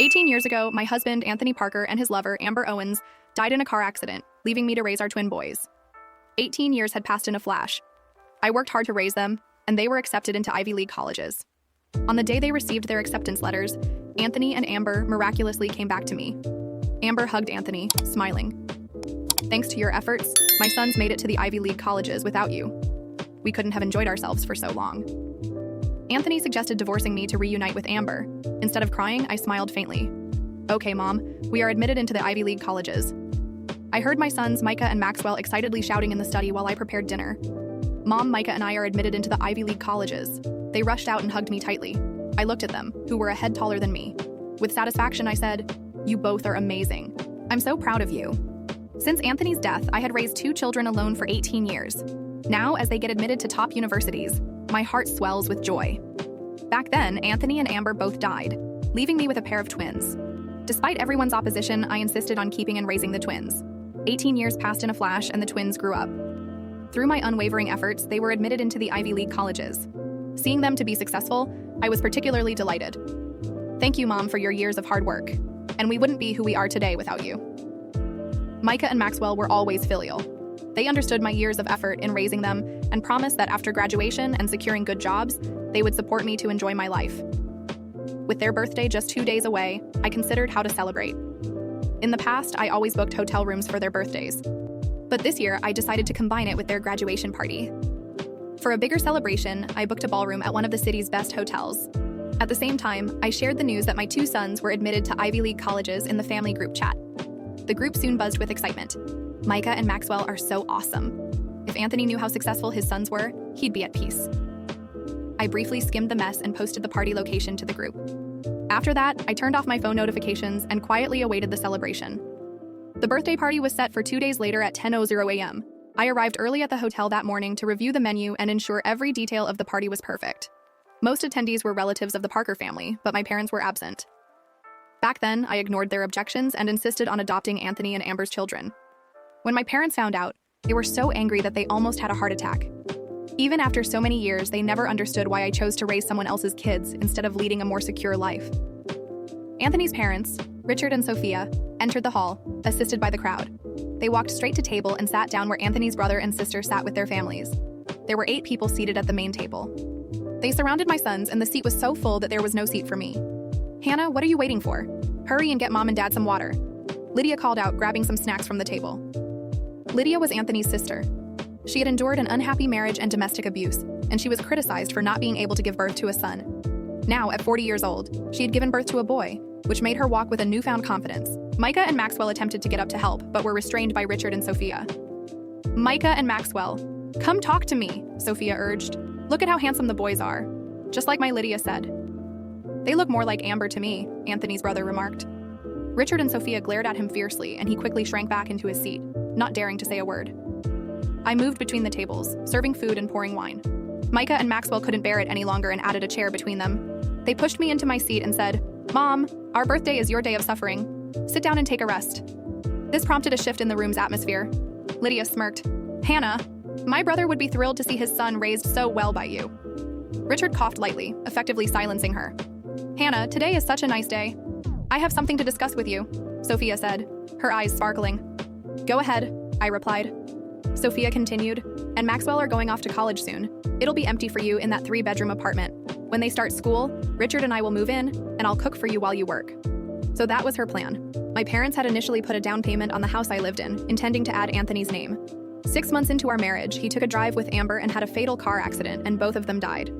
18 years ago, my husband, Anthony Parker, and his lover, Amber Owens, died in a car accident, leaving me to raise our twin boys. 18 years had passed in a flash. I worked hard to raise them, and they were accepted into Ivy League colleges. On the day they received their acceptance letters, Anthony and Amber miraculously came back to me. Amber hugged Anthony, smiling. "Thanks to your efforts, my sons made it to the Ivy League colleges without you. We couldn't have enjoyed ourselves for so long." Anthony suggested divorcing me to reunite with Amber. Instead of crying, I smiled faintly. "Okay, Mom, we are admitted into the Ivy League colleges." I heard my sons, Micah and Maxwell, excitedly shouting in the study while I prepared dinner. "Mom, Micah and I are admitted into the Ivy League colleges." They rushed out and hugged me tightly. I looked at them, who were a head taller than me. With satisfaction, I said, "You both are amazing. I'm so proud of you." Since Anthony's death, I had raised 2 children alone for 18 years. Now, as they get admitted to top universities, my heart swells with joy. Back then, Anthony and Amber both died, leaving me with a pair of twins. Despite everyone's opposition, I insisted on keeping and raising the twins. 18 years passed in a flash, and the twins grew up. Through my unwavering efforts, they were admitted into the Ivy League colleges. Seeing them to be successful, I was particularly delighted. Thank you, Mom, for your years of hard work. And we wouldn't be who we are today without you. Micah and Maxwell were always filial. They understood my years of effort in raising them and promised that after graduation and securing good jobs, they would support me to enjoy my life. With their birthday just 2 days away, I considered how to celebrate. In the past, I always booked hotel rooms for their birthdays. But this year, I decided to combine it with their graduation party. For a bigger celebration, I booked a ballroom at one of the city's best hotels. At the same time, I shared the news that my 2 sons were admitted to Ivy League colleges in the family group chat. The group soon buzzed with excitement. Micah and Maxwell are so awesome. If Anthony knew how successful his sons were, he'd be at peace. I briefly skimmed the mess and posted the party location to the group. After that, I turned off my phone notifications and quietly awaited the celebration. The birthday party was set for 2 days later at 10:00 a.m. I arrived early at the hotel that morning to review the menu and ensure every detail of the party was perfect. Most attendees were relatives of the Parker family, but my parents were absent. Back then, I ignored their objections and insisted on adopting Anthony and Amber's children. When my parents found out, they were so angry that they almost had a heart attack. Even after so many years, they never understood why I chose to raise someone else's kids instead of leading a more secure life. Anthony's parents, Richard and Sophia, entered the hall, assisted by the crowd. They walked straight to table and sat down where Anthony's brother and sister sat with their families. There were 8 people seated at the main table. They surrounded my sons, and the seat was so full that there was no seat for me. "Hannah, what are you waiting for? Hurry and get Mom and Dad some water," Lydia called out, grabbing some snacks from the table. Lydia was Anthony's sister. She had endured an unhappy marriage and domestic abuse, and she was criticized for not being able to give birth to a son. Now, at 40 years old, she had given birth to a boy, which made her walk with a newfound confidence. Micah and Maxwell attempted to get up to help, but were restrained by Richard and Sophia. "Micah and Maxwell, come talk to me," Sophia urged. "Look at how handsome the boys are." Just like my Lydia said. "They look more like Amber to me," Anthony's brother remarked. Richard and Sophia glared at him fiercely, and he quickly shrank back into his seat, not daring to say a word. I moved between the tables, serving food and pouring wine. Micah and Maxwell couldn't bear it any longer and added a chair between them. They pushed me into my seat and said, "Mom, our birthday is your day of suffering. Sit down and take a rest." This prompted a shift in the room's atmosphere. Lydia smirked. "Hannah, my brother would be thrilled to see his son raised so well by you." Richard coughed lightly, effectively silencing her. "Hannah, today is such a nice day. I have something to discuss with you," Sophia said, her eyes sparkling. "Go ahead," I replied. Sophia continued, "And Maxwell are going off to college soon. It'll be empty for you in that 3-bedroom apartment. When they start school, Richard and I will move in, and I'll cook for you while you work." So that was her plan. My parents had initially put a down payment on the house I lived in, intending to add Anthony's name. 6 months into our marriage, he took a drive with Amber and had a fatal car accident, and both of them died.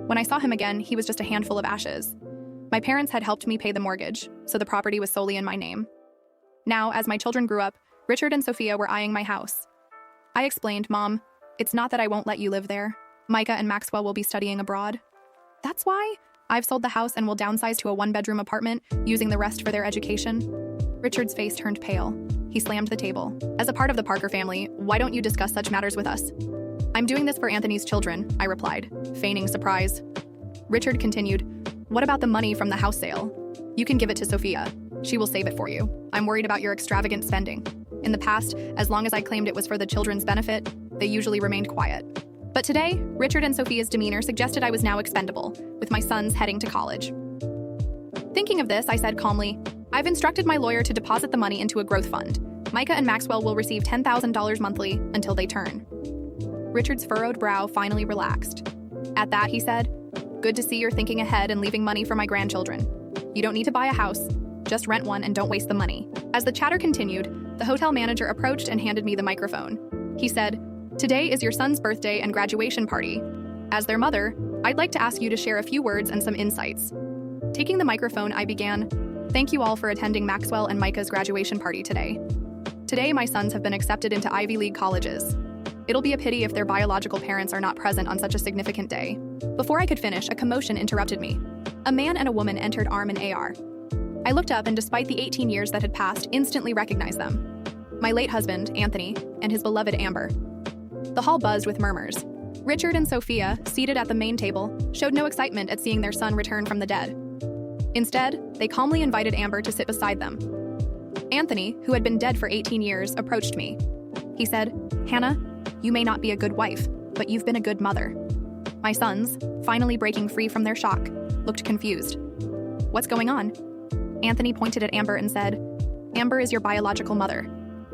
When I saw him again, he was just a handful of ashes. My parents had helped me pay the mortgage, so the property was solely in my name. Now, as my children grew up, Richard and Sophia were eyeing my house. I explained, "Mom, it's not that I won't let you live there. Micah and Maxwell will be studying abroad. That's why I've sold the house and will downsize to a 1-bedroom apartment, using the rest for their education." Richard's face turned pale. He slammed the table. "As a part of the Parker family, why don't you discuss such matters with us?" "I'm doing this for Anthony's children," I replied, feigning surprise. Richard continued, "What about the money from the house sale? You can give it to Sophia. She will save it for you. I'm worried about your extravagant spending. In the past, as long as I claimed it was for the children's benefit, they usually remained quiet. But today, Richard and Sophia's demeanor suggested I was now expendable, with my sons heading to college. Thinking of this, I said calmly, I've instructed my lawyer to deposit the money into a growth fund. Micah and Maxwell will receive $10,000 monthly until they turn. Richard's furrowed brow finally relaxed. At that, he said, good to see you're thinking ahead and leaving money for my grandchildren. You don't need to buy a house, just rent one and don't waste the money. As the chatter continued, the hotel manager approached and handed me the microphone. He said, today is your son's birthday and graduation party. As their mother, I'd like to ask you to share a few words and some insights. Taking the microphone, I began, thank you all for attending Maxwell and Micah's graduation party today. Today, my sons have been accepted into Ivy League colleges. It'll be a pity if their biological parents are not present on such a significant day. Before I could finish, a commotion interrupted me. A man and a woman entered arm in AR. I looked up and despite the 18 years that had passed, instantly recognized them. My late husband, Anthony, and his beloved Amber. The hall buzzed with murmurs. Richard and Sophia, seated at the main table, showed no excitement at seeing their son return from the dead. Instead, they calmly invited Amber to sit beside them. Anthony, who had been dead for 18 years, approached me. He said, Hannah, you may not be a good wife, but you've been a good mother. My sons, finally breaking free from their shock, looked confused. What's going on? Anthony pointed at Amber and said, Amber is your biological mother.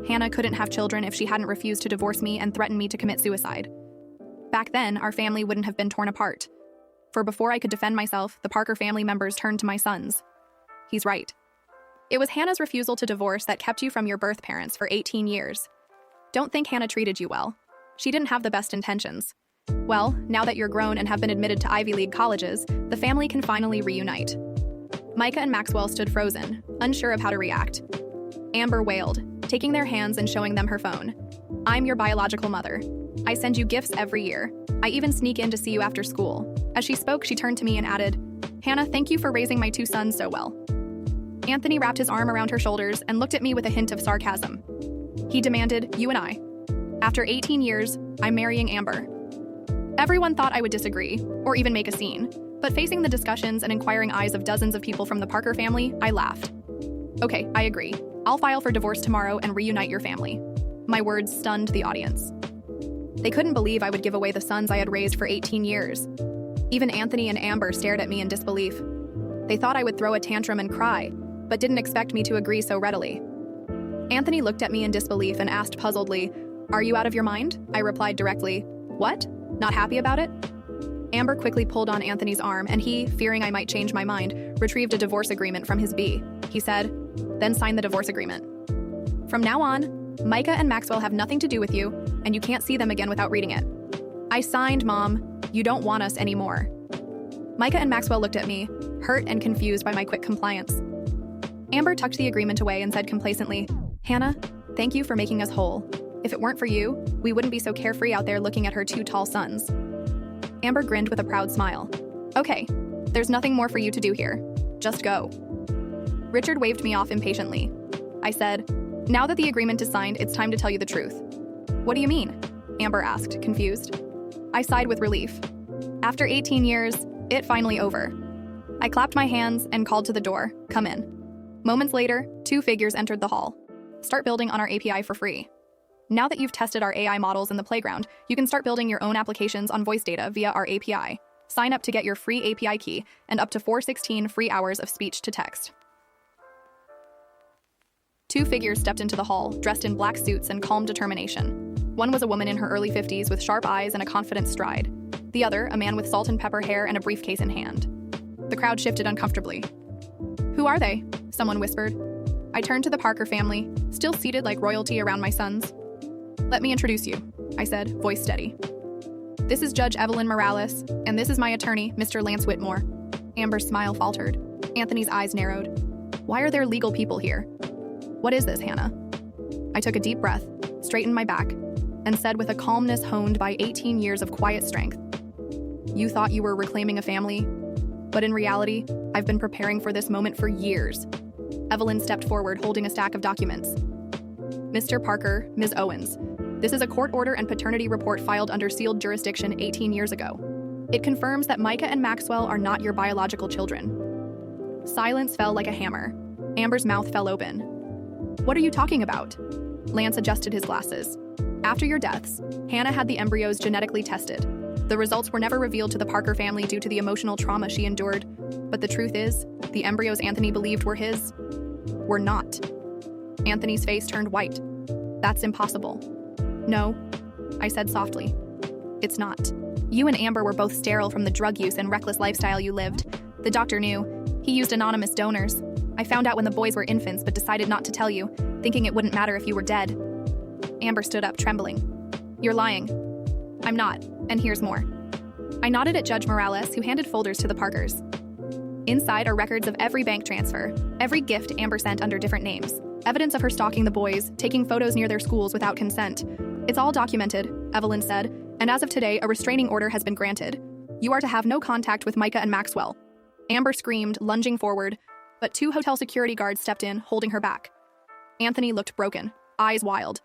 Hannah couldn't have children if she hadn't refused to divorce me and threatened me to commit suicide. Back then, our family wouldn't have been torn apart. For before I could defend myself, the Parker family members turned to my sons. He's right. It was Hannah's refusal to divorce that kept you from your birth parents for 18 years. Don't think Hannah treated you well. She didn't have the best intentions. Well, now that you're grown and have been admitted to Ivy League colleges, the family can finally reunite. Micah and Maxwell stood frozen, unsure of how to react. Amber wailed, taking their hands and showing them her phone. I'm your biological mother. I send you gifts every year. I even sneak in to see you after school. As she spoke, she turned to me and added, Hannah, thank you for raising my two sons so well. Anthony wrapped his arm around her shoulders and looked at me with a hint of sarcasm. He demanded, you and I. After 18 years, I'm marrying Amber. Everyone thought I would disagree, or even make a scene, but facing the discussions and inquiring eyes of dozens of people from the Parker family, I laughed. Okay, I agree. I'll file for divorce tomorrow and reunite your family. My words stunned the audience. They couldn't believe I would give away the sons I had raised for 18 years. Even Anthony and Amber stared at me in disbelief. They thought I would throw a tantrum and cry, but didn't expect me to agree so readily. Anthony looked at me in disbelief and asked puzzledly, Are you out of your mind? I replied directly, What? Not happy about it? Amber quickly pulled on Anthony's arm and he, fearing I might change my mind, retrieved a divorce agreement from his bee. He said, Then sign the divorce agreement. From now on, Micah and Maxwell have nothing to do with you, and you can't see them again without reading it. I signed, Mom. You don't want us anymore. Micah and Maxwell looked at me, hurt and confused by my quick compliance. Amber tucked the agreement away and said complacently, Hannah, thank you for making us whole. If it weren't for you, we wouldn't be so carefree out there looking at her two tall sons. Amber grinned with a proud smile. Okay, there's nothing more for you to do here. Just go. Richard waved me off impatiently. I said, Now that the agreement is signed, it's time to tell you the truth. What do you mean? Amber asked, confused. I sighed with relief. After 18 years, it finally over. I clapped my hands and called to the door, Come in. Moments later, two figures entered the hall. Start building on our API for free. Now that you've tested our AI models in the playground, you can start building your own applications on voice data via our API. Sign up to get your free API key and up to 416 free hours of speech to text. Two figures stepped into the hall, dressed in black suits and calm determination. One was a woman in her early 50s with sharp eyes and a confident stride. The other, a man with salt and pepper hair and a briefcase in hand. The crowd shifted uncomfortably. Who are they? Someone whispered. I turned to the Parker family, still seated like royalty around my sons. Let me introduce you, I said, voice steady. This is Judge Evelyn Morales, and this is my attorney, Mr. Lance Whitmore. Amber's smile faltered. Anthony's eyes narrowed. Why are there legal people here? What is this, Hannah? I took a deep breath, straightened my back, and said with a calmness honed by 18 years of quiet strength, You thought you were reclaiming a family, but in reality, I've been preparing for this moment for years. Evelyn stepped forward, holding a stack of documents. Mr. Parker, Ms. Owens, this is a court order and paternity report filed under sealed jurisdiction 18 years ago. It confirms that Micah and Maxwell are not your biological children. Silence fell like a hammer. Amber's mouth fell open. What are you talking about? Lance adjusted his glasses. After your deaths, Hannah had the embryos genetically tested. The results were never revealed to the Parker family due to the emotional trauma she endured, but the truth is, the embryos Anthony believed were his were not. Anthony's face turned white. That's impossible. No, I said softly. It's not. You and Amber were both sterile from the drug use and reckless lifestyle you lived. The doctor knew. He used anonymous donors. I found out when the boys were infants but decided not to tell you, thinking it wouldn't matter if you were dead. Amber stood up, trembling. You're lying. I'm not, and here's more. I nodded at Judge Morales, who handed folders to the Parkers. Inside are records of every bank transfer, every gift Amber sent under different names, evidence of her stalking the boys, taking photos near their schools without consent. It's all documented, Evelyn said, and as of today, a restraining order has been granted. You are to have no contact with Micah and Maxwell. Amber screamed, lunging forward, but 2 hotel security guards stepped in, holding her back. Anthony looked broken, eyes wild.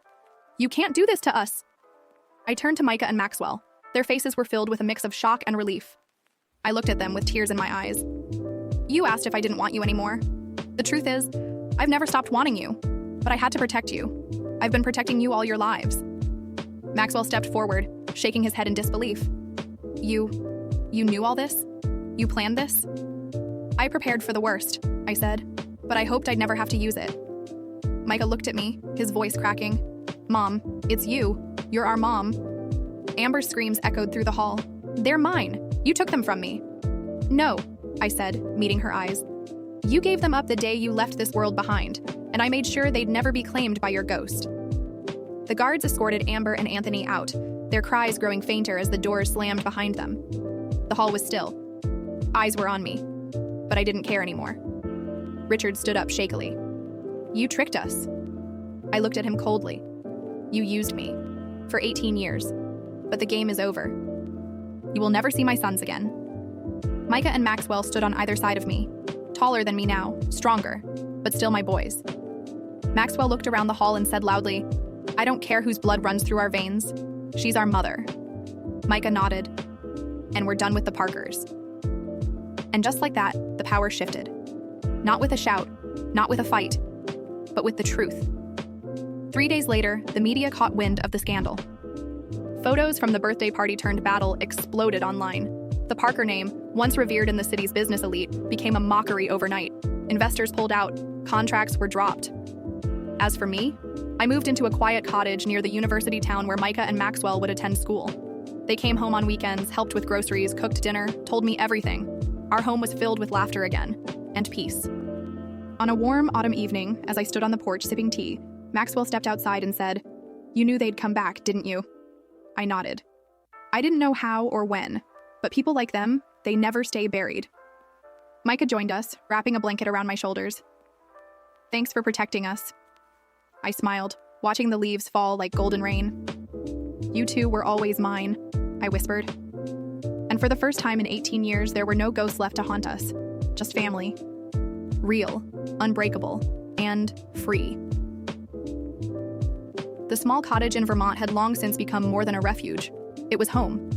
You can't do this to us. I turned to Micah and Maxwell. Their faces were filled with a mix of shock and relief. I looked at them with tears in my eyes. You asked if I didn't want you anymore. The truth is, I've never stopped wanting you, but I had to protect you. I've been protecting you all your lives. Maxwell stepped forward, shaking his head in disbelief. You knew all this? You planned this? I prepared for the worst, I said, but I hoped I'd never have to use it. Micah looked at me, his voice cracking. Mom, it's you. You're our mom. Amber's screams echoed through the hall. They're mine. You took them from me. No, I said, meeting her eyes. You gave them up the day you left this world behind, and I made sure they'd never be claimed by your ghost. The guards escorted Amber and Anthony out, their cries growing fainter as the doors slammed behind them. The hall was still. Eyes were on me, but I didn't care anymore. Richard stood up shakily. You tricked us. I looked at him coldly. You used me. For 18 years. But the game is over. You will never see my sons again. Micah and Maxwell stood on either side of me. Taller than me now, stronger, but still my boys. Maxwell looked around the hall and said loudly, I don't care whose blood runs through our veins. She's our mother. Micah nodded. And we're done with the Parkers. And just like that, the power shifted. Not with a shout, not with a fight, but with the truth. 3 days later, the media caught wind of the scandal. Photos from the birthday party turned battle exploded online. The Parker name, once revered in the city's business elite, became a mockery overnight. Investors pulled out, contracts were dropped. As for me, I moved into a quiet cottage near the university town where Micah and Maxwell would attend school. They came home on weekends, helped with groceries, cooked dinner, told me everything. Our home was filled with laughter again, and peace. On a warm autumn evening, as I stood on the porch sipping tea, Maxwell stepped outside and said, You knew they'd come back, didn't you? I nodded. I didn't know how or when, but people like them, they never stay buried. Micah joined us, wrapping a blanket around my shoulders. Thanks for protecting us. I smiled, watching the leaves fall like golden rain. You two were always mine, I whispered. And for the first time in 18 years, there were no ghosts left to haunt us. Just family. Real, unbreakable, and free. The small cottage in Vermont had long since become more than a refuge. It was home.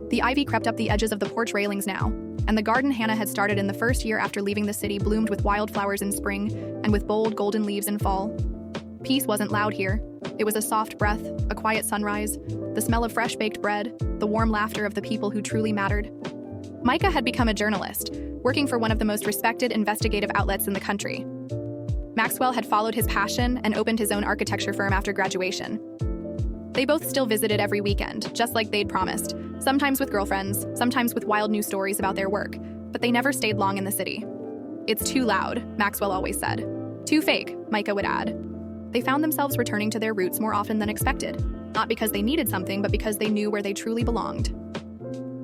The ivy crept up the edges of the porch railings now, and the garden Hannah had started in the first year after leaving the city bloomed with wildflowers in spring and with bold golden leaves in fall. Peace wasn't loud here. It was a soft breath, a quiet sunrise, the smell of fresh-baked bread, the warm laughter of the people who truly mattered. Micah had become a journalist, working for one of the most respected investigative outlets in the country. Maxwell had followed his passion and opened his own architecture firm after graduation. They both still visited every weekend, just like they'd promised, sometimes with girlfriends, sometimes with wild new stories about their work, but they never stayed long in the city. It's too loud, Maxwell always said. Too fake, Micah would add. They found themselves returning to their roots more often than expected, not because they needed something, but because they knew where they truly belonged.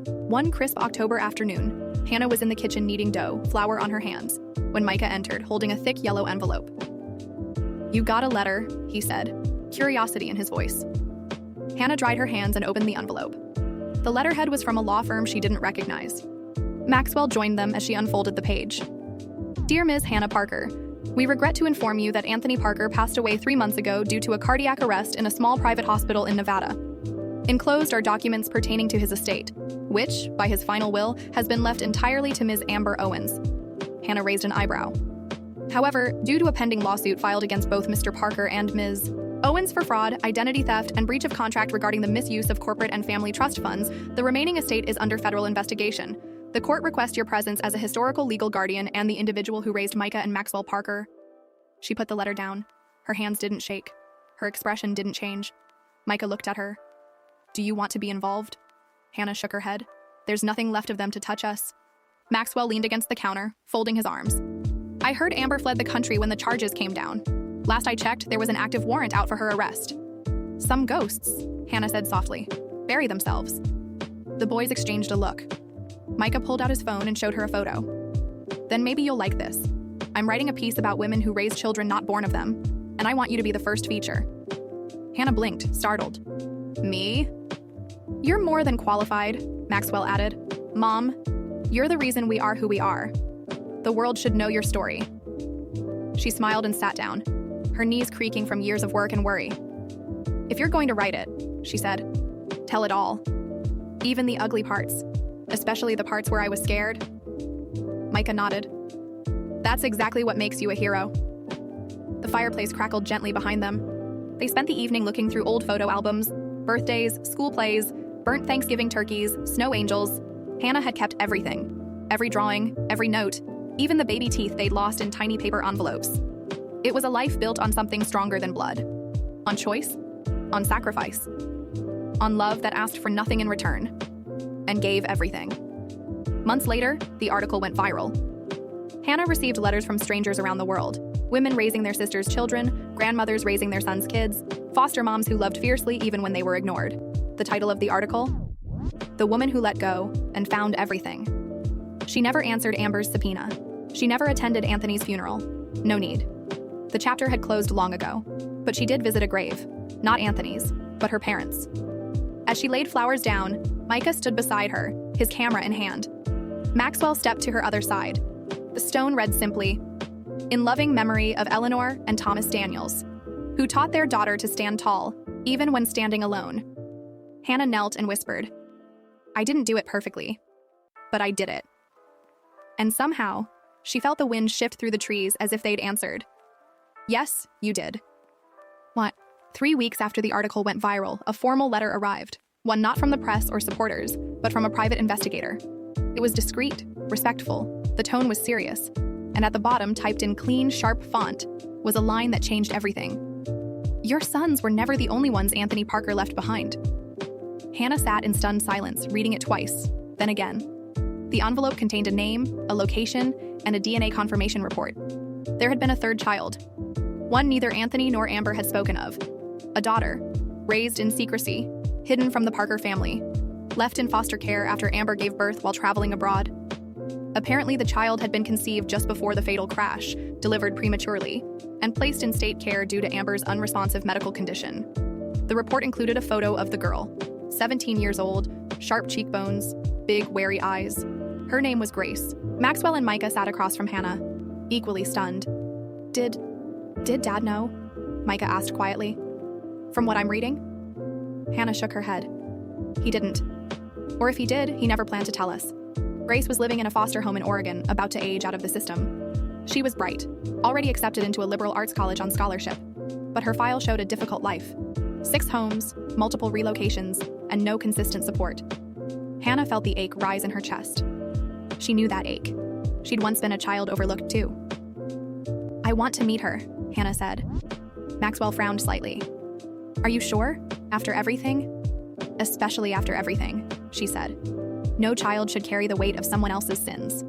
One crisp October afternoon, Hannah was in the kitchen kneading dough, flour on her hands, when Micah entered, holding a thick yellow envelope. You got a letter, he said, curiosity in his voice. Hannah dried her hands and opened the envelope. The letterhead was from a law firm she didn't recognize. Maxwell joined them as she unfolded the page. Dear Ms. Hannah Parker, we regret to inform you that Anthony Parker passed away 3 months ago due to a cardiac arrest in a small private hospital in Nevada. Enclosed are documents pertaining to his estate, which, by his final will, has been left entirely to Ms. Amber Owens. Hannah raised an eyebrow. However, due to a pending lawsuit filed against both Mr. Parker and Ms. Owens for fraud, identity theft, and breach of contract regarding the misuse of corporate and family trust funds, the remaining estate is under federal investigation. The court requests your presence as a historical legal guardian and the individual who raised Micah and Maxwell Parker. She put the letter down. Her hands didn't shake. Her expression didn't change. Micah looked at her. Do you want to be involved? Hannah shook her head. There's nothing left of them to touch us. Maxwell leaned against the counter, folding his arms. I heard Amber fled the country when the charges came down. Last I checked, there was an active warrant out for her arrest. Some ghosts, Hannah said softly, bury themselves. The boys exchanged a look. Micah pulled out his phone and showed her a photo. Then maybe you'll like this. I'm writing a piece about women who raise children not born of them, and I want you to be the first feature. Hannah blinked, startled. Me? You're more than qualified, Maxwell added. Mom, you're the reason we are who we are. The world should know your story. She smiled and sat down, her knees creaking from years of work and worry. If you're going to write it, she said, tell it all. Even the ugly parts, especially the parts where I was scared. Micah nodded. That's exactly what makes you a hero. The fireplace crackled gently behind them. They spent the evening looking through old photo albums, birthdays, school plays, burnt Thanksgiving turkeys, snow angels. Hannah had kept everything. Every drawing, every note, even the baby teeth they'd lost in tiny paper envelopes. It was a life built on something stronger than blood. On choice, on sacrifice, on love that asked for nothing in return, and gave everything. Months later, the article went viral. Hannah received letters from strangers around the world, women raising their sisters' children, grandmothers raising their sons' kids, foster moms who loved fiercely even when they were ignored. The title of the article? The Woman Who Let Go and Found Everything. She never answered Amber's subpoena. She never attended Anthony's funeral. No need. The chapter had closed long ago, but she did visit a grave, not Anthony's, but her parents'. As she laid flowers down, Micah stood beside her, his camera in hand. Maxwell stepped to her other side. The stone read simply, "In loving memory of Eleanor and Thomas Daniels, who taught their daughter to stand tall, even when standing alone." Hannah knelt and whispered, "I didn't do it perfectly, but I did it." And somehow, she felt the wind shift through the trees as if they'd answered, "Yes, you did." What? 3 weeks after the article went viral, a formal letter arrived, one not from the press or supporters, but from a private investigator. It was discreet, respectful, the tone was serious, and at the bottom, typed in clean, sharp font, was a line that changed everything. Your sons were never the only ones Anthony Parker left behind. Hannah sat in stunned silence, reading it twice, then again. The envelope contained a name, a location, and a DNA confirmation report. There had been a third child, one neither Anthony nor Amber had spoken of. A daughter, raised in secrecy, hidden from the Parker family, left in foster care after Amber gave birth while traveling abroad. Apparently, the child had been conceived just before the fatal crash, delivered prematurely, and placed in state care due to Amber's unresponsive medical condition. The report included a photo of the girl, 17 years old, sharp cheekbones, big, wary eyes. Her name was Grace. Maxwell and Micah sat across from Hannah, equally stunned. Did Dad know? Micah asked quietly. From what I'm reading? Hannah shook her head. He didn't. Or if he did, he never planned to tell us. Grace was living in a foster home in Oregon, about to age out of the system. She was bright, already accepted into a liberal arts college on scholarship, but her file showed a difficult life. 6 homes, multiple relocations, and no consistent support. Hannah felt the ache rise in her chest. She knew that ache. She'd once been a child overlooked too. I want to meet her, Hannah said. Maxwell frowned slightly. Are you sure? After everything? Especially after everything, she said. No child should carry the weight of someone else's sins.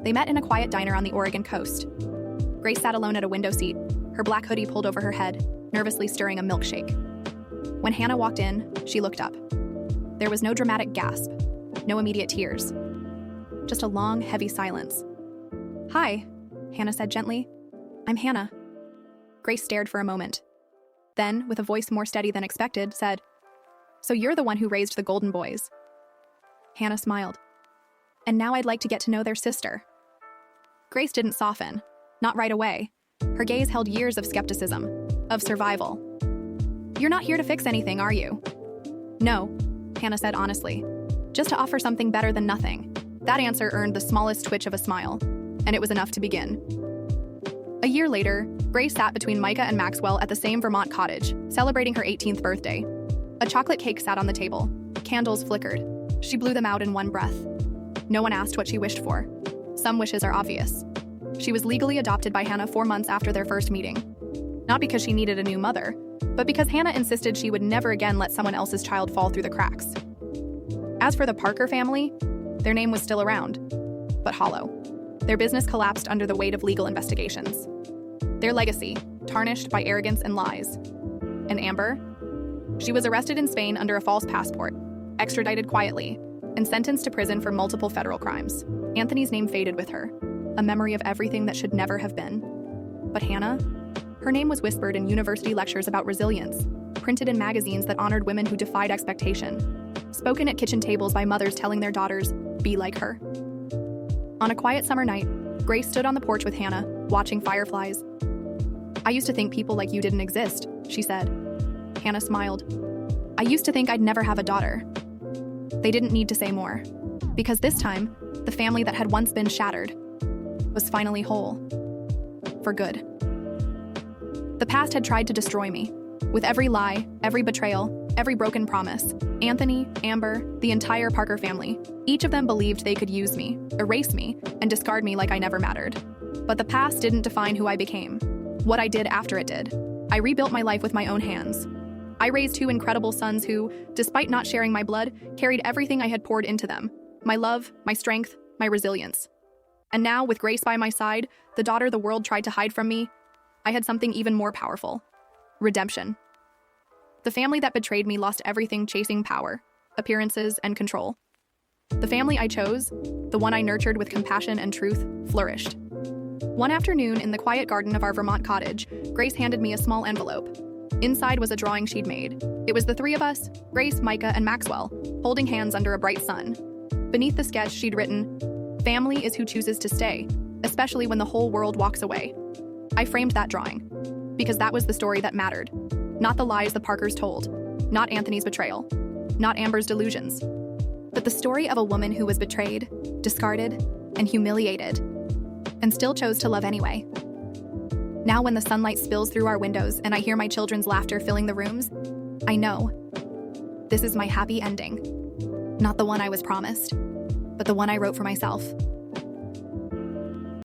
They met in a quiet diner on the Oregon coast. Grace sat alone at a window seat, her black hoodie pulled over her head, nervously stirring a milkshake. When Hannah walked in, she looked up. There was no dramatic gasp, no immediate tears. Just a long, heavy silence. Hi, Hannah said gently. I'm Hannah. Grace stared for a moment. Then, with a voice more steady than expected, said, So you're the one who raised the Golden Boys. Hannah smiled. And now I'd like to get to know their sister. Grace didn't soften, not right away. Her gaze held years of skepticism, of survival. You're not here to fix anything, are you? No, Hannah said honestly. Just to offer something better than nothing. That answer earned the smallest twitch of a smile, and it was enough to begin. A year later, Grace sat between Micah and Maxwell at the same Vermont cottage, celebrating her 18th birthday. A chocolate cake sat on the table. Candles flickered. She blew them out in one breath. No one asked what she wished for. Some wishes are obvious. She was legally adopted by Hannah 4 months after their first meeting. Not because she needed a new mother, but because Hannah insisted she would never again let someone else's child fall through the cracks. As for the Parker family, their name was still around, but hollow. Their business collapsed under the weight of legal investigations. Their legacy, tarnished by arrogance and lies. And Amber? She was arrested in Spain under a false passport, extradited quietly, and sentenced to prison for multiple federal crimes. Anthony's name faded with her, a memory of everything that should never have been. But Hannah? Her name was whispered in university lectures about resilience, printed in magazines that honored women who defied expectation, spoken at kitchen tables by mothers telling their daughters, "Be like her." On a quiet summer night, Grace stood on the porch with Hannah, watching fireflies. "I used to think people like you didn't exist," she said. Hannah smiled. "I used to think I'd never have a daughter." They didn't need to say more, because this time, the family that had once been shattered was finally whole. For good. The past had tried to destroy me. With every lie, every betrayal, every broken promise, Anthony, Amber, the entire Parker family, each of them believed they could use me, erase me, and discard me like I never mattered. But the past didn't define who I became, what I did after it did. I rebuilt my life with my own hands. I raised 2 incredible sons who, despite not sharing my blood, carried everything I had poured into them. My love, my strength, my resilience. And now, with Grace by my side, the daughter the world tried to hide from me, I had something even more powerful. Redemption. The family that betrayed me lost everything chasing power, appearances, and control. The family I chose, the one I nurtured with compassion and truth, flourished. One afternoon in the quiet garden of our Vermont cottage, Grace handed me a small envelope. Inside was a drawing she'd made. It was the 3 of us, Grace, Micah, and Maxwell, holding hands under a bright sun. Beneath the sketch, she'd written, "Family is who chooses to stay, especially when the whole world walks away." I framed that drawing, because that was the story that mattered. Not the lies the Parkers told, not Anthony's betrayal, not Amber's delusions, but the story of a woman who was betrayed, discarded, and humiliated, and still chose to love anyway. Now when the sunlight spills through our windows and I hear my children's laughter filling the rooms, I know this is my happy ending. Not the one I was promised, but the one I wrote for myself.